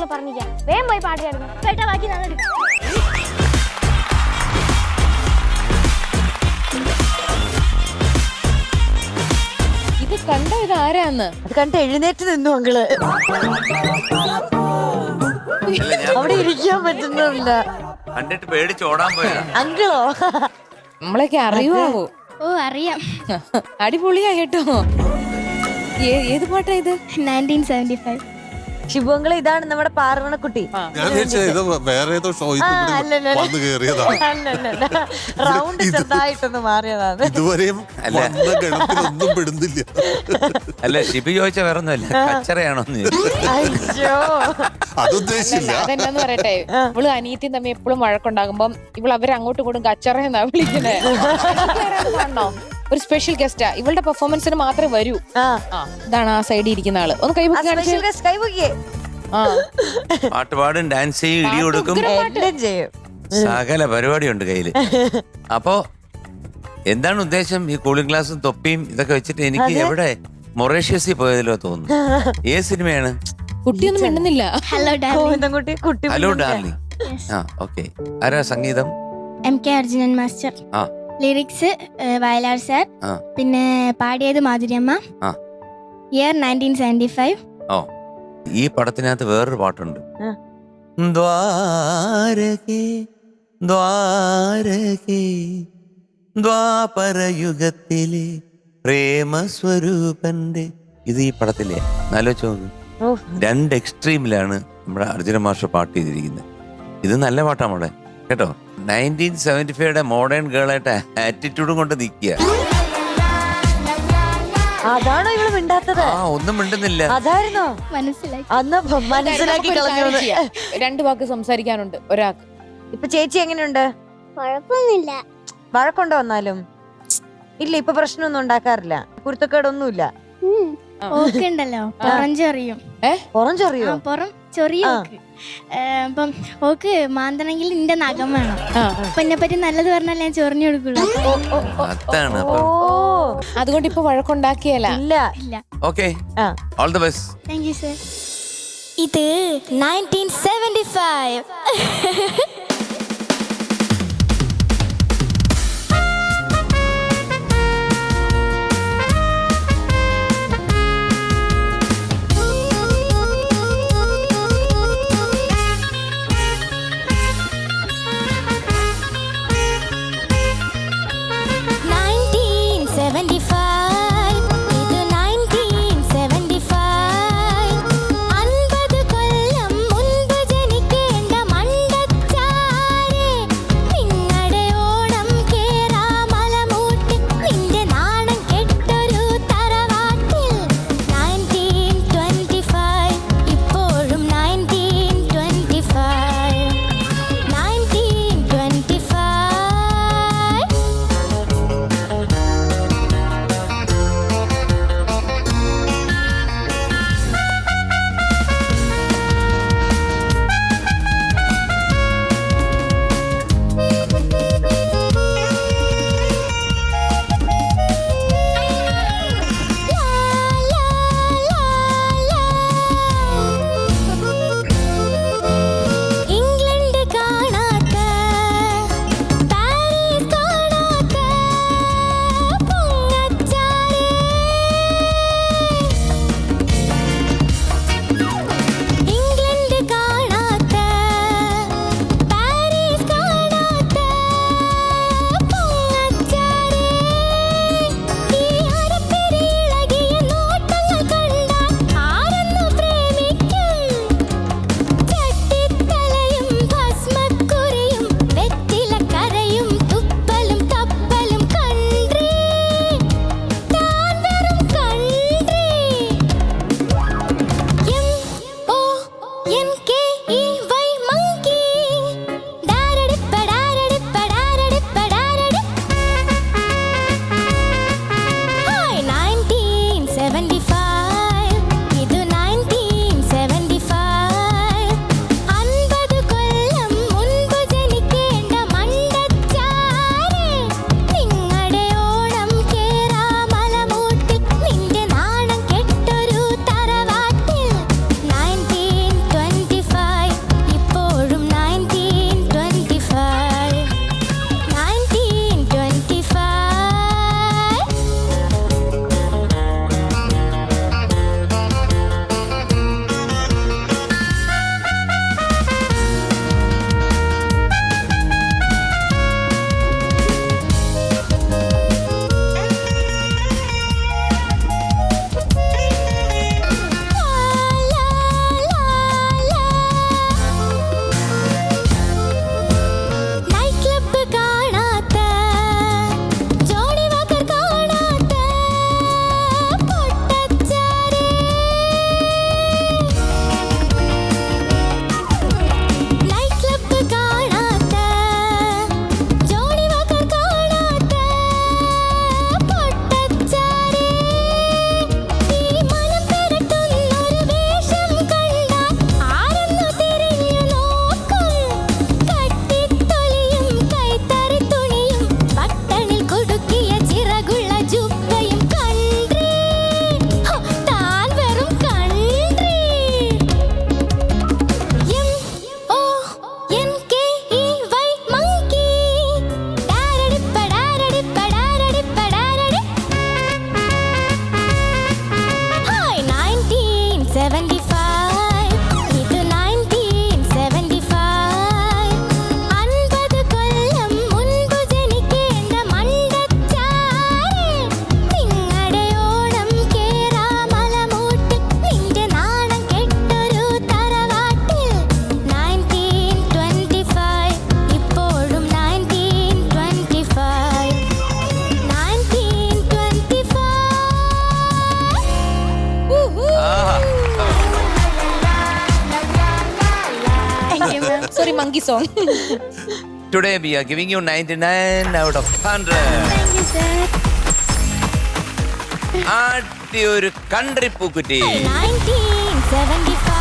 കാര്യങ്ങൾ പറഞ്ഞിരിക്കാം. വേഗം പോയി പാട്ട് കേൾക്കണം. കേട്ടാ ബാക്കി നന്നെടുക്കും. ഇത് കണ്ടോ? ഇത് ആരാന്ന്? അത് കണ്ട് എഴുന്നേറ്റ് നിന്നു അങ്കിള്. അവിടെ ഇരിക്കാൻ പറ്റുന്നില്ല. കണ്ടിട്ട് പേടിച്ച് ഓടാൻ പോയതാ. അങ്കിളോ? നമ്മളൊക്കെ അറിയുവോ? ഓ അറിയാം. അടിപൊളിയാ കേട്ടോ. ഏത് പാട്ടാ ഇത്? 1975. ശിവങ്ങളെ ഇതാണ് നമ്മുടെ പാർവണക്കുട്ടി. റൗണ്ട് ചെറുതായിട്ടൊന്ന് മാറിയതാണ്. ഇതുവരെയും ഗണത്തിലൊന്നും പെടുന്നില്ല. അല്ല ഷിബി ചോദിച്ച വേറൊന്നുമല്ല, കച്ചറയാണോന്ന്. അയ്യോ അതുദ്ദേശിച്ചില്ല. അതെന്നാന്ന് പറയട്ടെ, ഇവള് അനിയത്തിയും തമ്മിൽ എപ്പോഴും വഴക്കുണ്ടാകുമ്പം ഇവള് അവരങ്ങോട്ടും ഇങ്ങോട്ടും കച്ചറയെന്നാ വിളിക്കണേ. കാണണോ? ഒരു സ്പെഷ്യൽ ഗസ്റ്റാ. ഇവളുടെ പെർഫോമൻസിന് മാത്രമേ വരൂ. ഇതാണ് ആ സൈഡിൽ ഇരിക്കുന്ന ആള്. ഒന്ന് കൈപൊക്കിയേ. പാട്ടുപാടും ഡാൻസ് ചെയ്യും, ഇടി കൊടുക്കും, സകല പരിപാടിയുണ്ട് കയ്യില്. അപ്പോ എന്താണ് ഉദ്ദേശം? ഈ കൂളിംഗ് ഗ്ലാസും തൊപ്പിയും ഇതൊക്കെ വെച്ചിട്ട് എനിക്ക് എവിടെ മൊറേഷ്യസിൽ പോയതിലോ തോന്നുന്നു. ഏത് സിനിമയാണ്? കുട്ടിയൊന്നും മിണ്ടുന്നില്ല. Hello darling. ആ ഓക്കെ. ആരാ സംഗീതം? MK Arjunan master. ആ ലിറിക്സ് വയലാർ സാർ. പിന്നെ പാടിയത് മാധുര്യമ്മ. ഇയർ 1975. ഓ, ഈ പടത്തിനകത്ത് വേറൊരു പാട്ടുണ്ട്. ദ്വാരകേ ദ്വാരകേ ദ്വാപരയുഗത്തിലെ പ്രേമസ്വരൂപന്റെ. ഇത് ഈ പടത്തിലെ ആലോചിച്ച് നോക്ക്. രണ്ട് എക്സ്ട്രീമിലാണ് നമ്മുടെ അർജുന മാസ്റ്റർ പാട്ട് ചെയ്തിരിക്കുന്നത്. ഇത് നല്ല പാട്ടാ മോളെ കേട്ടോ. 1975 മോഡേൺ ഗേളായിട്ട് ആറ്റിറ്റ്യൂഡും കൊണ്ട് നിൽക്കുക. അതാണോ ഇവള് മിണ്ടാത്തത്? ഒന്നും മിണ്ടുന്നില്ല. അതായിരുന്നോ? മനസ്സിലായി. അന്ന് മനസ്സിലാക്കി കളഞ്ഞു. 2 വാക്ക് സംസാരിക്കാനുണ്ട് ഒരാൾക്ക്. ഇപ്പൊ ചേച്ചി എങ്ങനെയുണ്ട്? കുഴപ്പമൊന്നുമില്ല. വഴക്കുണ്ടോ? വന്നാലും ഇല്ല, ഇപ്പൊ പ്രശ്നമൊന്നും ഉണ്ടാക്കാറില്ല. കുരുത്തക്കേടൊന്നുമില്ല. ഓക്കുണ്ടല്ലോ, പുറം ചൊറിയും. പുറം ചൊറിയോ? പുറം ചൊറിയും. അപ്പം ഓക്ക് മാന്തണമെങ്കിൽ നിന്റെ നഖം വേണം. അപ്പൊ എന്നെ പറ്റി നല്ലത് പറഞ്ഞാൽ ഞാൻ ചൊറിഞ്ഞു കൊടുക്കുള്ളൂ. അതുകൊണ്ട് ഇപ്പൊ വഴക്കുണ്ടാക്കിയല്ല. ഇല്ല. Okay, all the best. Thank you sir. ഇത് 1975. ഒരു monkey song. Today we are giving you 99 out of 100. Thank you sir. ആദ്യ ഒരു കൺട്രി പൂക്കുറ്റി. 1975